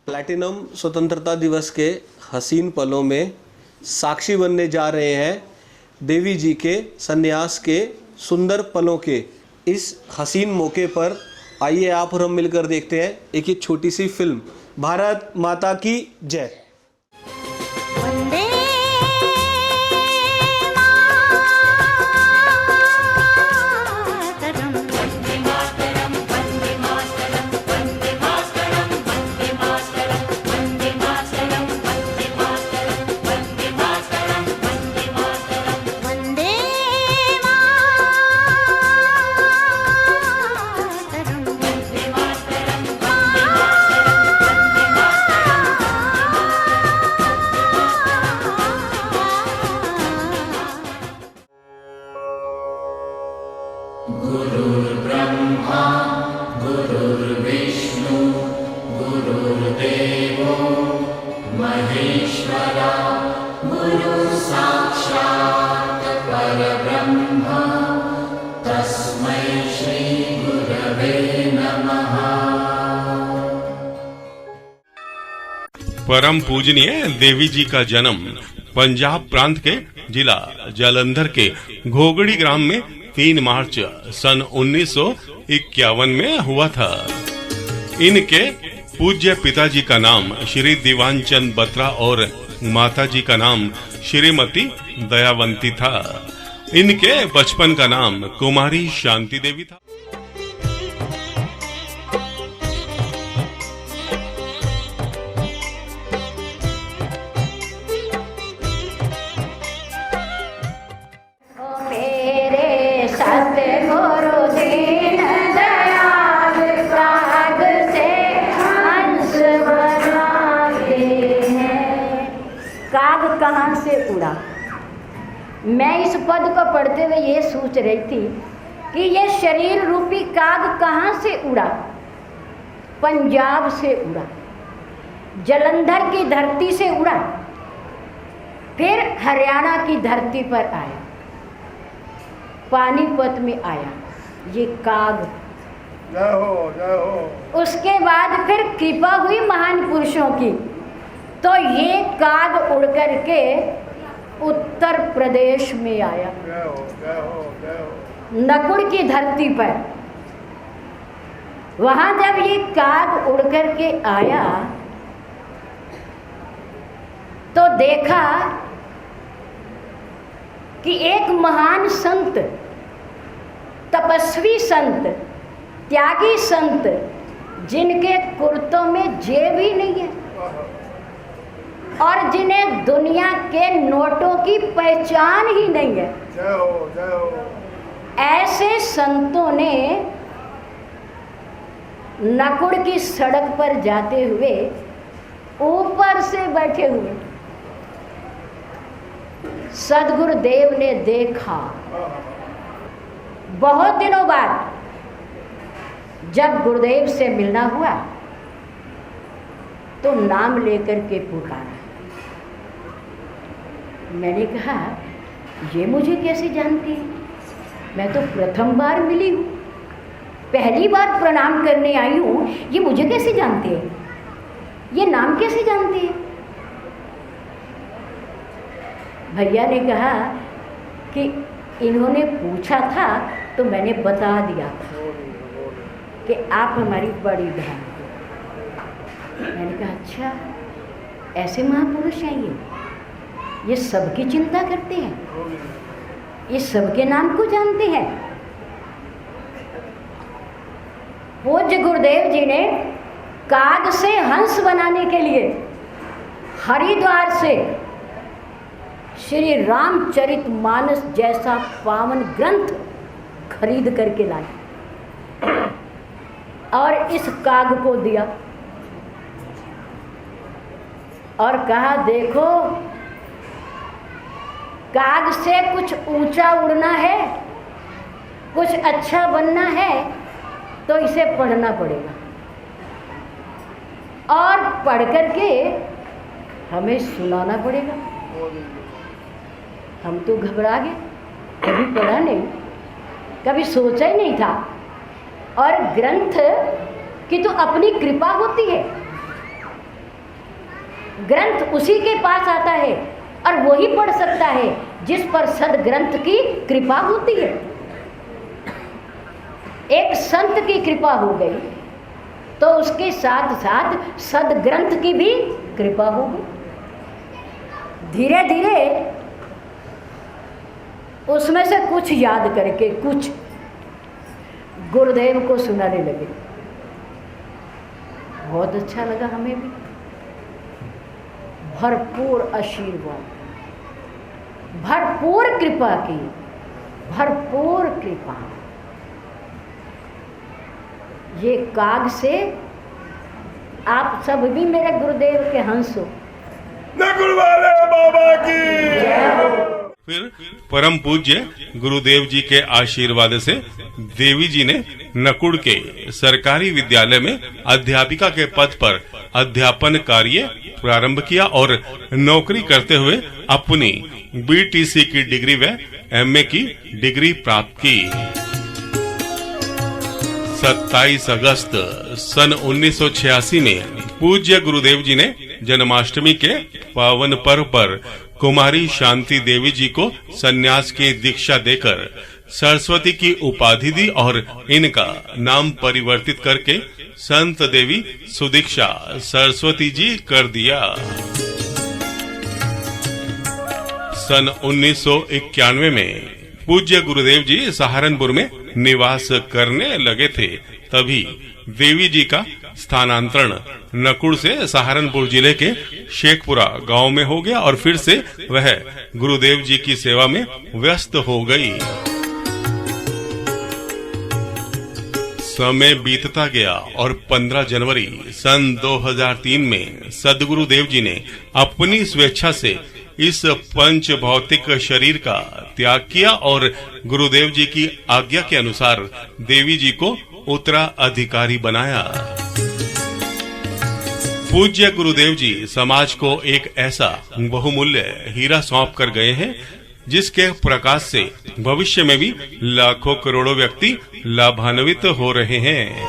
Platinum स्वतंत्रता दिवस के हसीन पलों में साक्षी बनने जा रहे हैं देवी जी के संन्यास के सुंदर पलों के। इस हसीन मौके पर आइए आप और हम मिलकर देखते हैं एक ये छोटी सी फिल्म। भारत माता की जय। गुरुर्ब्रह्मा गुरुर्विष्णु गुरुर्देवो महेश्वरा गुरुः साक्षात् परब्रह्म तस्मै श्री गुरवे नमः। परम पूजनीय देवी जी का जन्म पंजाब प्रांत के जिला जालंधर के घोगड़ी ग्राम में 3 मार्च सन 1951 में हुआ था। इनके पूज्य पिताजी का नाम श्री दीवान चंद बत्रा और माताजी का नाम श्रीमती दयावंती था। इनके बचपन का नाम कुमारी शांति देवी था। कहाँ से उड़ा। मैं इस पद को पढ़ते हुए ये सोच रही थी कि ये शरीर रूपी काग कहाँ से उड़ा। पंजाब से उड़ा, जालंधर की धरती से उड़ा, फिर हरियाणा की धरती पर आया, पानीपत में आया ये काग। जय हो जय हो। उसके बाद फिर कृपा हुई महान पुरुषों की, तो ये काग उड़ कर के उत्तर प्रदेश में आया। जय हो जय हो जय हो। नकुड़ की धरती पर। वहां जब ये काग उड़ कर के आया तो देखा कि एक महान संत, तपस्वी संत, त्यागी संत, जिनके कुर्तों में जेब ही नहीं है और जिन्हें दुनिया के नोटों की पहचान ही नहीं है, जय हो जय हो। ऐसे संतों ने नकुड़ की सड़क पर जाते हुए ऊपर से बैठे हुए सद्गुरुदेव ने देखा। बहुत दिनों बाद जब गुरुदेव से मिलना हुआ तो नाम लेकर के पुकारा। मैंने कहा ये मुझे कैसे जानती है, मैं तो प्रथम बार मिली हूँ, पहली बार प्रणाम करने आई हूँ, ये मुझे कैसे जानती है, ये नाम कैसे जानती है। भैया ने कहा कि इन्होंने पूछा था तो मैंने बता दिया था कि आप हमारी बड़ी बहन। मैंने कहा अच्छा, ऐसे महापुरुष हैं ये सबकी चिंता करते हैं, ये सबके नाम को जानते हैं। पूज्य गुरुदेव जी ने काग से हंस बनाने के लिए हरिद्वार से श्री रामचरितमानस जैसा पावन ग्रंथ खरीद करके लाए और इस काग को दिया और कहा देखो, काग से कुछ ऊंचा उड़ना है, कुछ अच्छा बनना है तो इसे पढ़ना पड़ेगा और पढ़ करके हमें सुनाना पड़ेगा। हम तो घबरा गए, कभी पढ़ा नहीं, कभी सोचा ही नहीं था। और ग्रंथ की तो अपनी कृपा होती है, ग्रंथ उसी के पास आता है और वही पढ़ सकता है जिस पर सदग्रंथ की कृपा होती है। एक संत की कृपा हो गई तो उसके साथ साथ सदग्रंथ की भी कृपा हो गई। धीरे धीरे उसमें से कुछ याद करके कुछ गुरुदेव को सुनाने लगे। बहुत अच्छा लगा हमें भी। भरपूर आशीर्वाद, भरपूर कृपा की, भरपूर कृपा। ये काग से आप सब भी मेरे गुरुदेव के हंस हो। नकुल वाले बाबा की। फिर परम पूज्य गुरुदेव जी के आशीर्वाद से देवी जी ने नकुड़ के सरकारी विद्यालय में अध्यापिका के पद पर अध्यापन कार्य प्रारंभ किया और नौकरी करते हुए अपनी बीटीसी की डिग्री व एमए की डिग्री प्राप्त की। 27 अगस्त सन 1986 में पूज्य गुरुदेव जी ने जन्माष्टमी के पावन पर्व पर कुमारी शांति देवी जी को सन्यास की दीक्षा देकर सरस्वती की उपाधि दी और इनका नाम परिवर्तित करके संत देवी सुदीक्षा सरस्वती जी कर दिया। सन 1991 में पूज्य गुरुदेव जी सहारनपुर में निवास करने लगे थे। तभी देवी जी का स्थानांतरण नकुड़ से सहारनपुर जिले के शेखपुरा गांव में हो गया और फिर से वह गुरुदेव जी की सेवा में व्यस्त हो गई। समय बीतता गया और 15 जनवरी सन 2003 में सद्गुरुदेव जी ने अपनी स्वेच्छा से इस पंच भौतिक शरीर का त्याग किया और गुरुदेव जी की आज्ञा के अनुसार देवी जी को उत्तराधिकारी बनाया। पूज्य गुरुदेव जी समाज को एक ऐसा बहुमूल्य हीरा सौंप कर गए हैं जिसके प्रकाश से भविष्य में भी लाखों करोड़ों व्यक्ति लाभान्वित हो रहे हैं।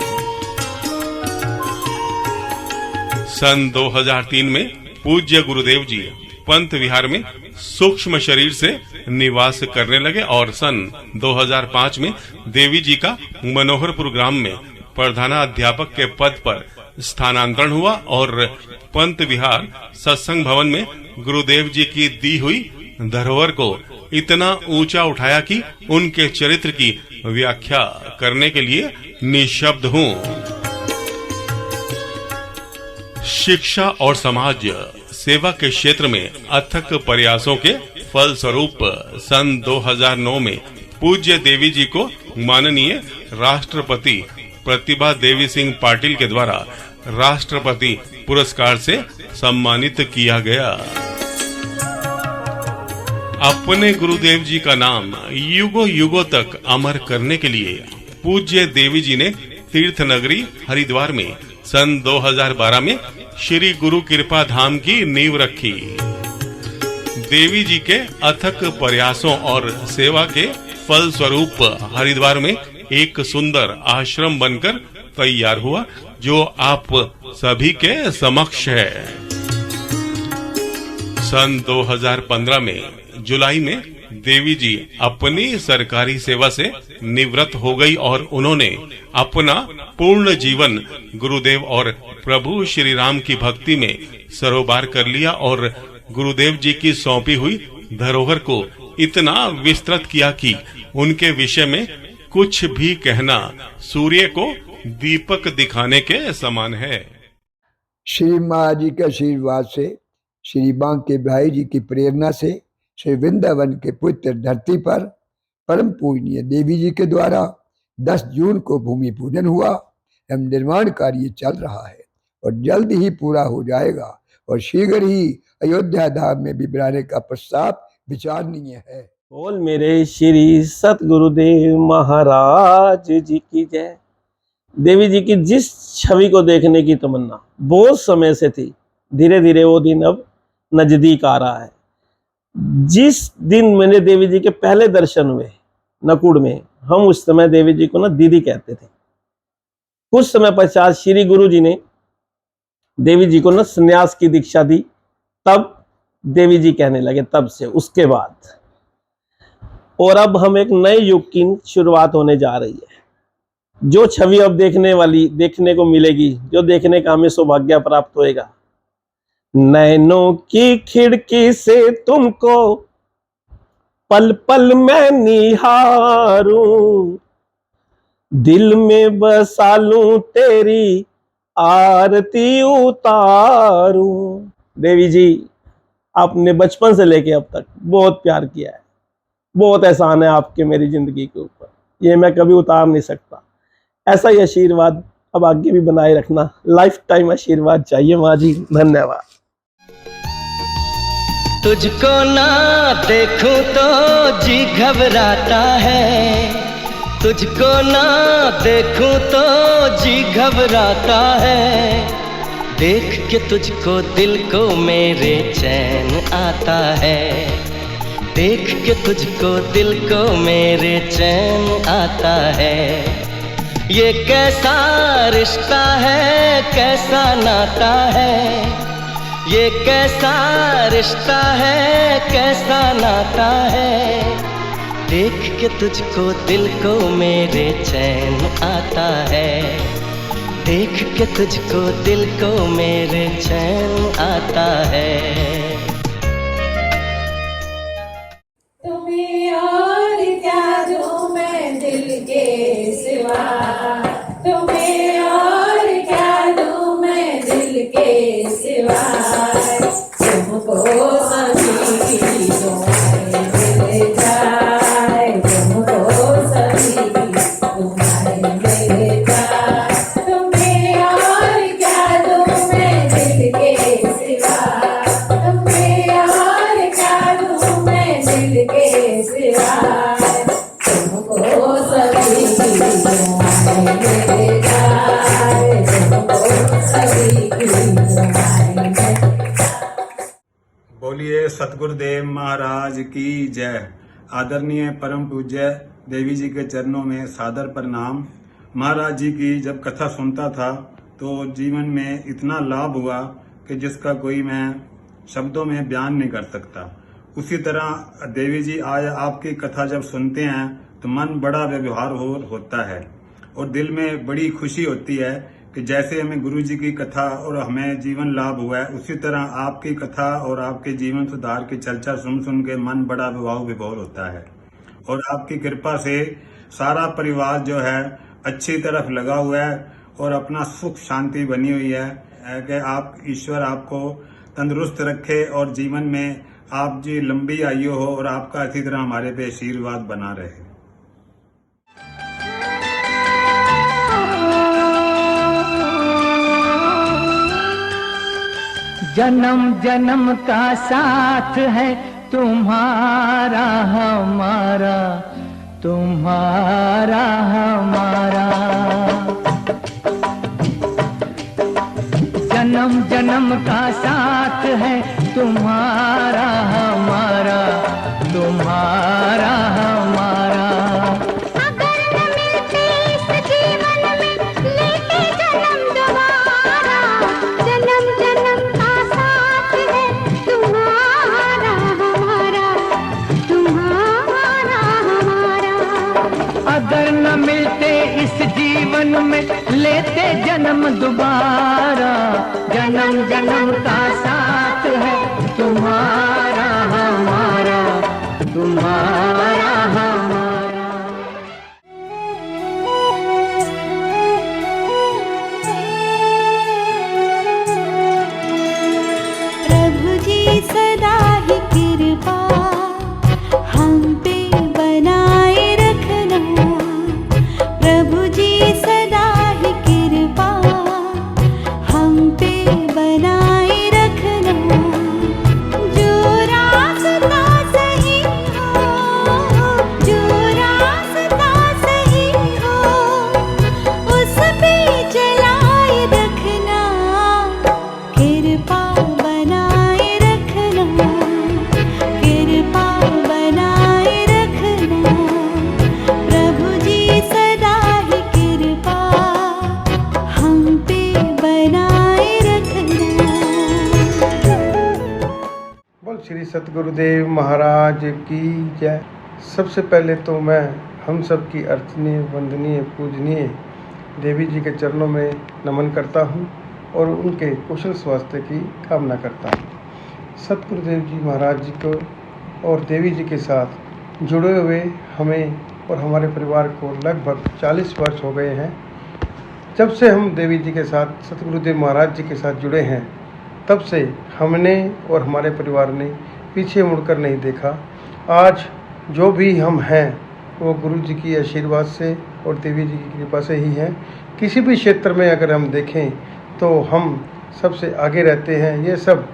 सन 2003 में पूज्य गुरुदेव जी पंत विहार में सूक्ष्म शरीर से निवास करने लगे और सन 2005 में देवी जी का मनोहरपुर ग्राम में प्रधानाध्यापक के पद पर स्थानांतरण हुआ और पंत विहार सत्संग भवन में गुरुदेव जी की दी हुई धरोहर को इतना ऊंचा उठाया कि उनके चरित्र की व्याख्या करने के लिए निःशब्द हूँ। शिक्षा और समाज सेवा के क्षेत्र में अथक प्रयासों के फल स्वरूप सन 2009 में पूज्य देवी जी को माननीय राष्ट्रपति प्रतिभा देवी सिंह पाटिल के द्वारा राष्ट्रपति पुरस्कार से सम्मानित किया गया। अपने गुरुदेव जी का नाम युगों युगों तक अमर करने के लिए पूज्य देवी जी ने तीर्थ नगरी हरिद्वार में सन 2012 में श्री गुरु कृपा धाम की नींव रखी। देवी जी के अथक प्रयासों और सेवा के फल स्वरूप हरिद्वार में एक सुंदर आश्रम बनकर तैयार हुआ जो आप सभी के समक्ष है। सन 2015 में जुलाई में देवी जी अपनी सरकारी सेवा से निवृत्त हो गई और उन्होंने अपना पूर्ण जीवन गुरुदेव और प्रभु श्री राम की भक्ति में सरोबार कर लिया और गुरुदेव जी की सौंपी हुई धरोहर को इतना विस्तृत किया कि उनके विषय में कुछ भी कहना सूर्य को दीपक दिखाने के समान है। श्री माँ जी के आशीर्वाद से, श्री बांके भाई जी की प्रेरणा से श्री वृंदावन के पुत्र धरती पर परम पूजनीय देवी जी के द्वारा 10 जून को भूमि पूजन हुआ एवं निर्माण कार्य चल रहा है और जल्द ही पूरा हो जाएगा और शीघ्र ही अयोध्या धाम में विराजने का प्रस्ताव विचारणीय है। बोल मेरे श्री सतगुरुदेव महाराज जी की जय। देवी जी की जिस छवि को देखने की तमन्ना बहुत समय से थी, धीरे धीरे वो दिन अब नजदीक आ रहा है। जिस दिन मैंने देवी जी के पहले दर्शन हुए नकुड़ में, हम उस समय देवी जी को ना दीदी कहते थे। कुछ समय पश्चात श्री गुरु जी ने देवी जी को ना संन्यास की दीक्षा दी तब देवी जी कहने लगे, तब से उसके बाद। और अब हम एक नए युग की शुरुआत होने जा रही है। जो छवि अब देखने को मिलेगी, जो देखने का हमें सौभाग्य प्राप्त होएगा। नैनों की खिड़की से तुमको पल पल मैं निहारूं, दिल में बसा लूं तेरी आरती उतारूं। देवी जी, आपने बचपन से लेके अब तक बहुत प्यार किया है, बहुत एहसान है आपके मेरी जिंदगी के ऊपर, ये मैं कभी उतार नहीं सकता। ऐसा ही आशीर्वाद अब आगे भी बनाए रखना, लाइफ टाइम आशीर्वाद चाहिए माँ जी। धन्यवाद। तुझको ना देखूं तो जी घबराता है, तुझको ना देखूं तो जी घबराता है, देख के तुझको दिल को मेरे चैन आता है, देख के तुझको दिल को मेरे चैन आता है। ये कैसा रिश्ता है, कैसा नाता है, ये कैसा रिश्ता है, कैसा नाता है, देख के तुझको दिल को मेरे चैन आता है, देख के तुझको दिल को मेरे चैन आता है। तुम्हें और क्या दूं मैं दिल के सिवा, तुम्हें और क्या दूं मैं दिल के सिवा, तुमको सभी की दुआएं मिल जाए, तुमको सभी की दुआएं मिल जाए, तुम्हें और क्या दूं मैं दिल के सिवा, तुम्हें और क्या दूं मैं दिल के सिवा, तुमको सभी की दुआएं मिल जाए, तुमको सभी की दुआएं मिल जाए। बोलिए सतगुरुदेव महाराज की जय। आदरणीय परम पूज्य देवी जी के चरणों में सादर प्रणाम। महाराज जी की जब कथा सुनता था तो जीवन में इतना लाभ हुआ कि जिसका कोई मैं शब्दों में बयान नहीं कर सकता। उसी तरह देवी जी आज आपकी कथा जब सुनते हैं तो मन बड़ा व्यवहार होता है और दिल में बड़ी खुशी होती है कि जैसे हमें गुरु जी की कथा और हमें जीवन लाभ हुआ है, उसी तरह आपकी कथा और आपके जीवन सुधार की चर्चा सुन के मन बड़ा विभोर होता है। और आपकी कृपा से सारा परिवार जो है अच्छी तरफ लगा हुआ है और अपना सुख शांति बनी हुई है कि आप ईश्वर आपको तंदुरुस्त रखे और जीवन में आप जी लंबी आयु हो और आपका इसी तरह हमारे पे आशीर्वाद बना रहे। जन्म जन्म का साथ है तुम्हारा हमारा, तुम्हारा हमारा, जन्म जन्म का साथ है तुम्हारा हमारा, तुम्हारा हमारा। अगर न मिलते इस जीवन में लेते जन्म दोबारा, जन्म जन्म का साथ है तुम्हारा हमारा, तुम्हारा हमारा। प्रभु जी सदा ही कृपा हम पे बनाए रखना, प्रभु जी सदा ही कृपा हम पे बनाए रखना, जो सतगुरुदेव महाराज की जय। सबसे पहले तो मैं हम सब की अर्चनीय, वंदनीय, पूजनीय देवी जी के चरणों में नमन करता हूँ और उनके कुशल स्वास्थ्य की कामना करता हूँ। सतगुरुदेव जी महाराज जी को और देवी जी के साथ जुड़े हुए हमें और हमारे परिवार को लगभग 40 वर्ष हो गए हैं। जब से हम देवी जी के साथ, सतगुरुदेव महाराज जी के साथ जुड़े हैं, तब से हमने और हमारे परिवार ने पीछे मुड़कर नहीं देखा। आज जो भी हम हैं वो गुरु जी की आशीर्वाद से और देवी जी की कृपा से ही हैं। किसी भी क्षेत्र में अगर हम देखें तो हम सबसे आगे रहते हैं। ये सब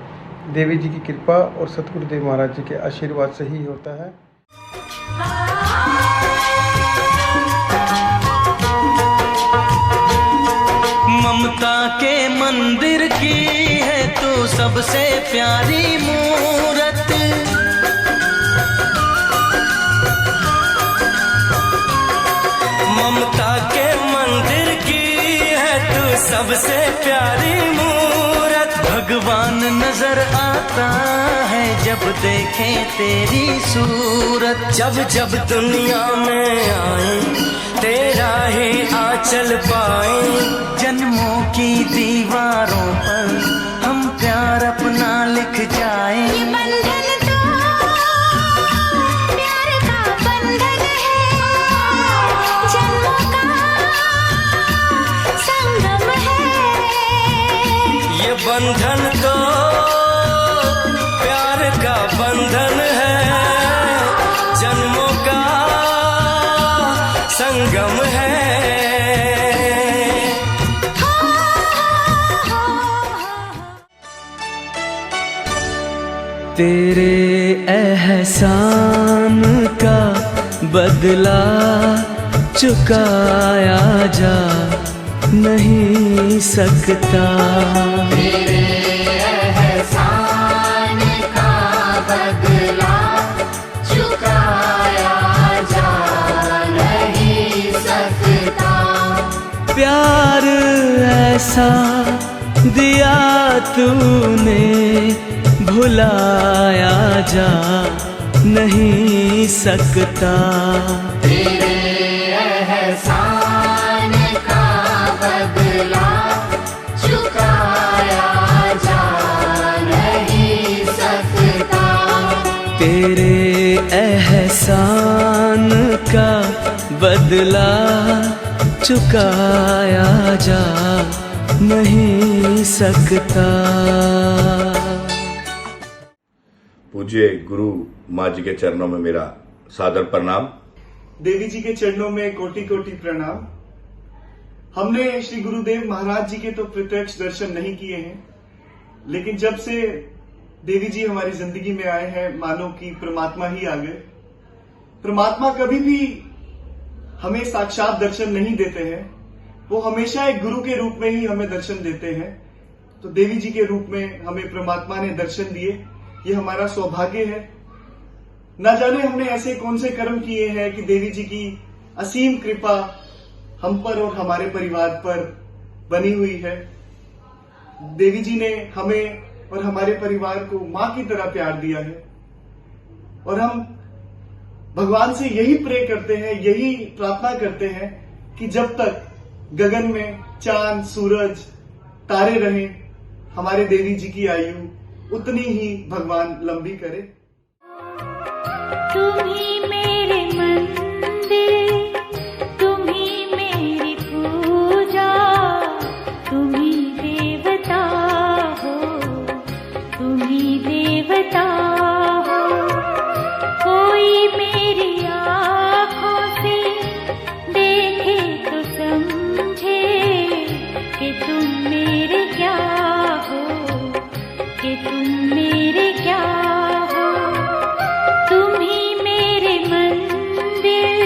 देवी जी की कृपा और सतगुरुदेव महाराज जी के आशीर्वाद से ही होता है। ममता के मंदिर की है तू सबसे प्यारी मूरत, ममता के मंदिर की है तू सबसे प्यारी मूरत। भगवान नजर आता है जब देखे तेरी सूरत। जब जब दुनिया में आए तेरा ही आंचल पाए, जन्मों की दीवारों पर हम प्यार अपना लिख जाए। ये बंधन तो प्यार का बंधन है, जन्मों का संगम है। ये बंधन तो प्यार का बंधन है, जन्मों का संगम है। तेरे एहसान का बदला चुकाया जा नहीं सकता। तेरे एहसान का बदला चुकाया जा नहीं सकता। प्यार ऐसा दिया तूने भुलाया जा नहीं सकता। तेरे एहसान का बदला चुकाया जा नहीं सकता। तेरे एहसान का बदला चुकाया जा नहीं सकता। पूज्य गुरु माँ जी के चरणों में मेरा सादर प्रणाम। देवी जी के चरणों में कोटि कोटि प्रणाम। हमने श्री गुरुदेव महाराज जी के तो प्रत्यक्ष दर्शन नहीं किए हैं, लेकिन जब से देवी जी हमारी जिंदगी में आए हैं मानो कि परमात्मा ही आ गए। परमात्मा कभी भी हमें साक्षात दर्शन नहीं देते हैं, वो हमेशा एक गुरु के रूप में ही हमें दर्शन देते हैं। तो देवी जी के रूप में हमें परमात्मा ने दर्शन दिए, ये हमारा सौभाग्य है। न जाने हमने ऐसे कौन से कर्म किए हैं कि देवी जी की असीम कृपा हम पर और हमारे परिवार पर बनी हुई है। देवी जी ने हमें और हमारे परिवार को मां की तरह प्यार दिया है और हम भगवान से यही प्रे करते हैं, यही प्रार्थना करते हैं कि जब तक गगन में चांद, सूरज, तारे रहें, हमारे देवी जी की आयु उतनी ही भगवान लंबी करे। तुम ही मेरे मंदिर, तुम ही मेरी पूजा, तुम ही देवता हो, तुम ही देवता हो। कोई मेरी आँखों से देखे तो समझे कि तुम मेरे क्या हो, कि तुम मेरे क्या हो। तुम ही मेरे मंदिर,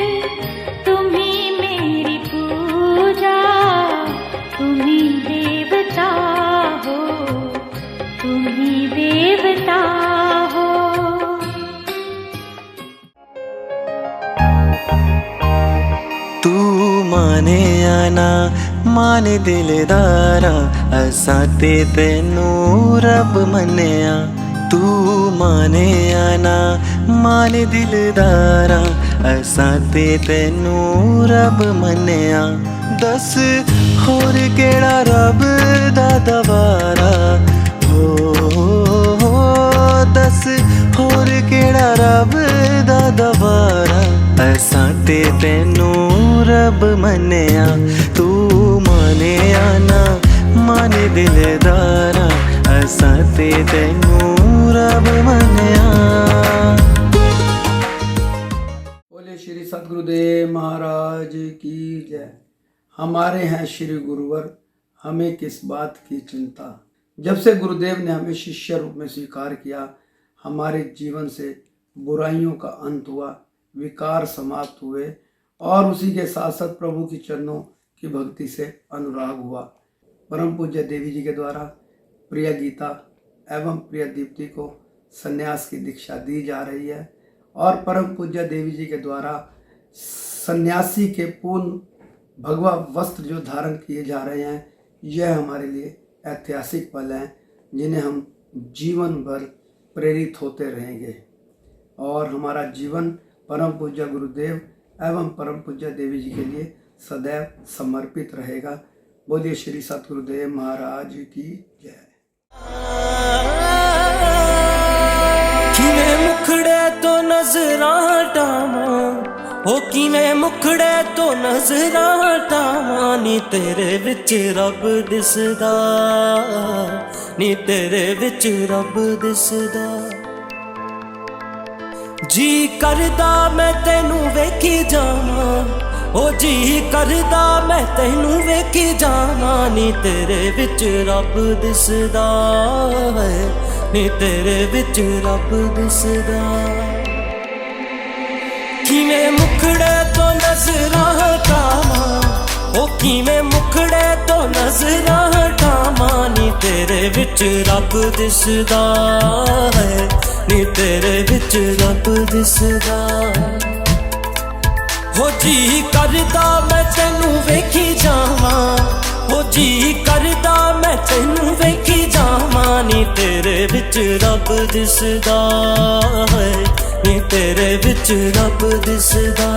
तुम ही मेरी पूजा, तुम ही देवता हो, तुम ही देवता हो। तू माने या ना माने दिलदारा, असां ते तैनू रब मन्निया। तू माने आना माने दिलदारा असां ते तैनू रब मन्निया दस होर केड़ा रब दा दवारा हो दस होर केड़ा रब दा दवारा असां ते तैनू रब मन्निया तू माने आना माने दिलदारा असां ते तैनू रब मन्निया। बोले श्री सतगुरुदेव महाराज की जय। हमारे हैं श्री गुरुवर, हमें किस बात की चिंता। जब से गुरुदेव ने हमें शिष्य रूप में स्वीकार किया, हमारे जीवन से बुराइयों का अंत हुआ, विकार समाप्त हुए और उसी के साथ साथ प्रभु की चरणों की भक्ति से अनुराग हुआ। परम पूज्य देवी जी के द्वारा प्रिय गीता एवं प्रिय दीप्ति को संन्यास की दीक्षा दी जा रही है और परम पूज्य देवी जी के द्वारा सन्यासी के पूर्ण भगवा वस्त्र जो धारण किए जा रहे हैं, यह हमारे लिए ऐतिहासिक पल हैं जिन्हें हम जीवन भर प्रेरित होते रहेंगे और हमारा जीवन परम पूज्य गुरुदेव एवं परम पूज्य देवी जी के लिए सदैव समर्पित रहेगा। बोलिए श्री सतगुरुदेव महाराज की जय। किवें मुखड़े तो नजरां टावां ओ किवें मुखड़े तो नजरां टावां नी तेरे विच रब दिसदा नी तेरे विच रब दिसदा जी करदा मैं तैनू वेखी जावां ओ जी करदा मैं तैनू वेखी जावां नी तेरे विच रब दिसदा नी तेरे विच रब दिसदा किवें मुखड़े तो नजरां टावां ओ किवें मुखड़े तो नजरां टावां नी तेरे विच रब दिसदा नी तेरे विच रब दिसदा हो जी करदा मैं तैनू वेखी जावां हो जी करदा मैं तैनू वेखी जावां नी तेरे विच रब दिसदा नी तेरे विच रब दिसदा।